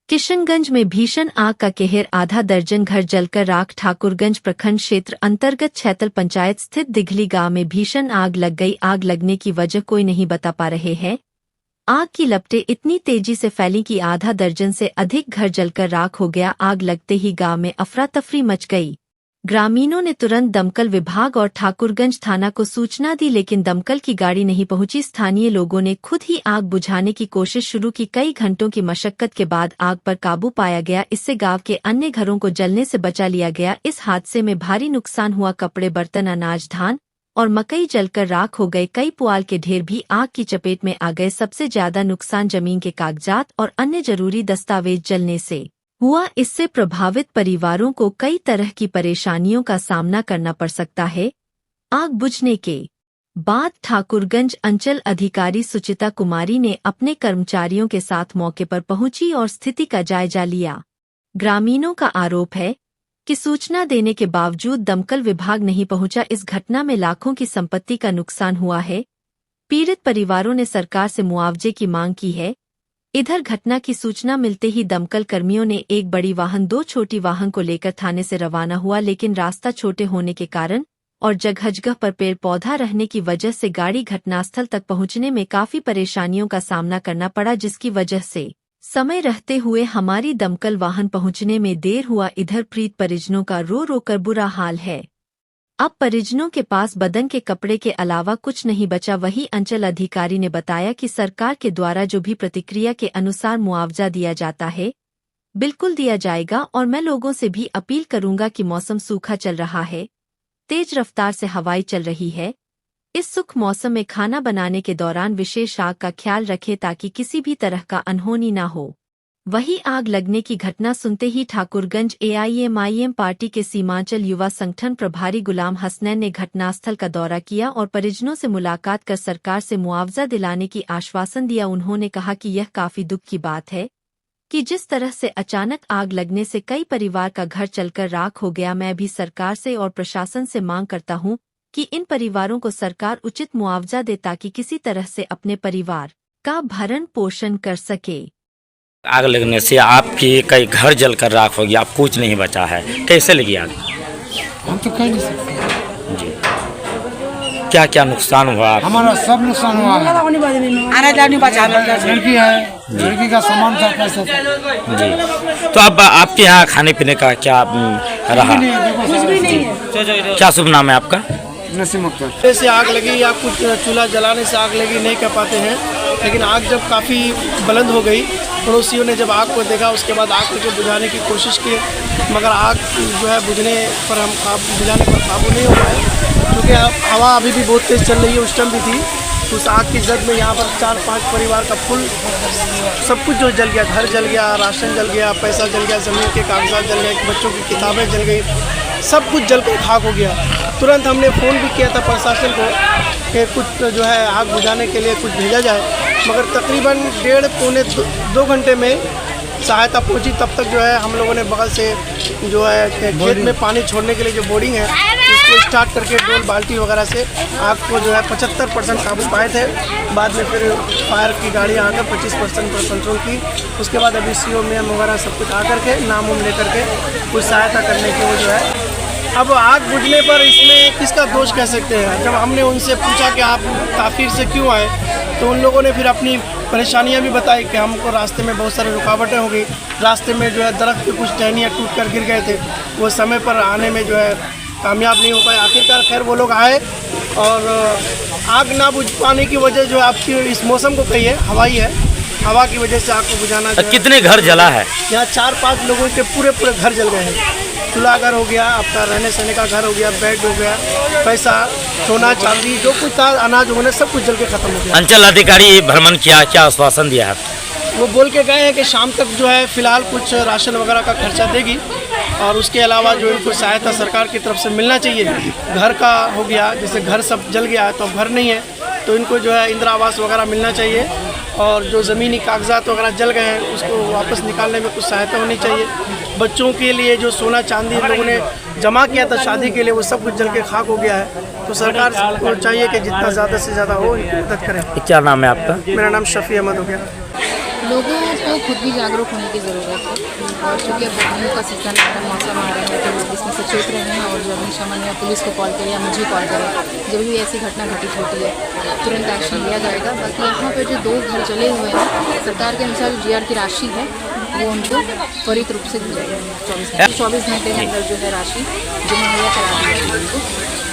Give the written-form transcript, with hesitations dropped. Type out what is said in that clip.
किशनगंज में भीषण आग का कहर, आधा दर्जन घर जलकर राख। ठाकुरगंज प्रखंड क्षेत्र अंतर्गत छैतल पंचायत स्थित दिघली गांव में भीषण आग लग गई। आग लगने की वजह कोई नहीं बता पा रहे हैं। आग की लपटें इतनी तेजी से फैली कि आधा दर्जन से अधिक घर जलकर राख हो गया। आग लगते ही गांव में अफरा तफरी मच गई। ग्रामीणों ने तुरंत दमकल विभाग और ठाकुरगंज थाना को सूचना दी, लेकिन दमकल की गाड़ी नहीं पहुंची। स्थानीय लोगों ने खुद ही आग बुझाने की कोशिश शुरू की। कई घंटों की मशक्कत के बाद आग पर काबू पाया गया। इससे गांव के अन्य घरों को जलने से बचा लिया गया। इस हादसे में भारी नुकसान हुआ। कपड़े, बर्तन, अनाज, धान और मकई जलकर राख हो गए। कई पुआल के ढेर भी आग की चपेट में आ गए। सबसे ज्यादा नुकसान जमीन के कागजात और अन्य जरूरी दस्तावेज जलने से हुआ। इससे प्रभावित परिवारों को कई तरह की परेशानियों का सामना करना पड़ सकता है। आग बुझने के बाद ठाकुरगंज अंचल अधिकारी सुचिता कुमारी ने अपने कर्मचारियों के साथ मौके पर पहुंची और स्थिति का जायजा लिया। ग्रामीणों का आरोप है कि सूचना देने के बावजूद दमकल विभाग नहीं पहुंचा। इस घटना में लाखों की संपत्ति का नुकसान हुआ है। पीड़ित परिवारों ने सरकार से मुआवजे की मांग की है। इधर घटना की सूचना मिलते ही दमकल कर्मियों ने एक बड़ी वाहन, दो छोटी वाहन को लेकर थाने से रवाना हुआ, लेकिन रास्ता छोटे होने के कारण और जगह जगह पर पेड़ पौधा रहने की वजह से गाड़ी घटनास्थल तक पहुंचने में काफी परेशानियों का सामना करना पड़ा, जिसकी वजह से समय रहते हुए हमारी दमकल वाहन पहुंचने में देर हुआ। इधर पीड़ित परिजनों का रो रो कर बुरा हाल है। अब परिजनों के पास बदन के कपड़े के अलावा कुछ नहीं बचा। वही अंचल अधिकारी ने बताया कि सरकार के द्वारा जो भी प्रतिक्रिया के अनुसार मुआवजा दिया जाता है बिल्कुल दिया जाएगा। और मैं लोगों से भी अपील करूंगा कि मौसम सूखा चल रहा है, तेज रफ्तार से हवाएं चल रही है। इस सुख मौसम में खाना बनाने के दौरान विशेष आग का ख्याल रखें ताकि किसी भी तरह का अनहोनी न हो। वही आग लगने की घटना सुनते ही ठाकुरगंज AIMIM पार्टी के सीमांचल युवा संगठन प्रभारी गुलाम हसनैन ने घटनास्थल का दौरा किया और परिजनों से मुलाकात कर सरकार से मुआवजा दिलाने की आश्वासन दिया। उन्होंने कहा कि यह काफी दुख की बात है कि जिस तरह से अचानक आग लगने से कई परिवार का घर जलकर राख हो गया। मैं भी सरकार से और प्रशासन से मांग करता हूं कि इन परिवारों को सरकार उचित मुआवजा दे ताकि किसी तरह से अपने परिवार का भरण पोषण कर सके। आग लगने से आपकी कई घर जलकर राख हो गया, आप कुछ नहीं बचा है, कैसे लगी आग? हम तो कह नहीं सकते जी। क्या क्या नुकसान हुआ? हमारा सब नुकसान हुआ है। लड़की है, लड़की का सामान था, पैसा था। जी। तो अब आपके यहाँ खाने पीने का क्या रहा? क्या शुभ नाम है आपका? नसीम अख्तर। जैसे आग लगी या कुछ चूल्हा जलाने से आग लगी नहीं कह पाते हैं, लेकिन आग जब काफ़ी बुलंद हो गई, पड़ोसियों ने जब आग को देखा उसके बाद आग को बुझाने की कोशिश की, मगर आग जो है बुझाने पर काबू नहीं हो पाए, क्योंकि हवा अभी भी बहुत तेज़ चल रही है। उस टाइम भी थी। उस आग की जद में यहाँ पर 4-5 परिवार का फुल सब कुछ जो जल गया, घर जल गया, राशन जल गया, पैसा जल गया, ज़मीन के कागजात जल गए, बच्चों की किताबें जल गई, सब कुछ जल कर खाक हो गया। तुरंत हमने फ़ोन भी किया था प्रशासन को कि कुछ जो है आग बुझाने के लिए कुछ भेजा जाए, मगर तकरीबन 1.5-2 घंटे में सहायता पहुंची। तब तक जो है हम लोगों ने बगल से जो है खेत में पानी छोड़ने के लिए जो बोरिंग है उसको स्टार्ट करके डोल बाल्टी वगैरह से आग को जो है 75% काबू पाए थे। बाद में फिर फायर की गाड़ी आकर 25% पर कंट्रोल की। उसके बाद अभी CO MEM वगैरह सब कुछ आकर के नाम उम लेकर के कुछ सहायता करने की वो जो है। अब आग बुझने पर इसमें किसका दोष कह सकते हैं? जब हमने उनसे पूछा कि आप ताफीर से क्यों आए, तो उन लोगों ने फिर अपनी परेशानियां भी बताई कि हमको रास्ते में बहुत सारी रुकावटें हो गई। रास्ते में जो है दरख्त पे कुछ टहनियाँ टूट कर गिर गए थे, वो समय पर आने में जो है कामयाब नहीं हो पाए। आखिरकार खैर वो लोग आए और आग ना बुझ पाने की वजह जो है आपकी इस मौसम को कही है, हवाई है। हवा की वजह से आग को बुझाना। कितने घर जला है? यहाँ 4-5 लोगों के पूरे घर जल गए हैं। चूल्हा घर हो गया, आपका रहने सहने का घर हो गया, बेड हो गया, पैसा, सोना चांदी जो कुछ था, अनाज होने सब कुछ जल के खत्म हो गया। अंचल अधिकारी भ्रमण किया, क्या आश्वासन दिया है? वो बोल के गए हैं कि शाम तक जो है फिलहाल कुछ राशन वगैरह का खर्चा देगी, और उसके अलावा जो इनको सहायता सरकार की तरफ से मिलना चाहिए। घर का हो गया, जैसे घर सब जल गया है तो अब घर नहीं है, तो इनको जो है इंदिरा आवास वगैरह मिलना चाहिए, और जो ज़मीनी कागजात वगैरह जल गए हैं उसको वापस निकालने में कुछ सहायता होनी चाहिए। बच्चों के लिए जो सोना चांदी लोगों ने जमा किया था शादी के लिए, वो सब कुछ जल के खाक हो गया है। तो सरकार को चाहिए कि जितना ज़्यादा से ज़्यादा हो इनकी मदद करें। क्या नाम है आपका? मेरा नाम शफी अहमद हो गया। लोगों को खुद भी जागरूक होने की ज़रूरत है और चूँकि अब गर्मियों का सीज़न आ रहा है, मौसम आ रहा है, तो लोग इसमें सचेत रहें और जो अग्निशमन या पुलिस को कॉल करें या मुझे कॉल करें जब भी ऐसी घटना घटित होती है तुरंत एक्शन लिया जाएगा। बाकी यहाँ पर जो 2 घर जले हुए हैं, सरकार के अनुसार जो GR की राशि है वो उनको त्वरित रूप से दी जाएगी। 24 घंटे के अंदर जो है राशि जो मुहैया करा दी जाएगी उनको।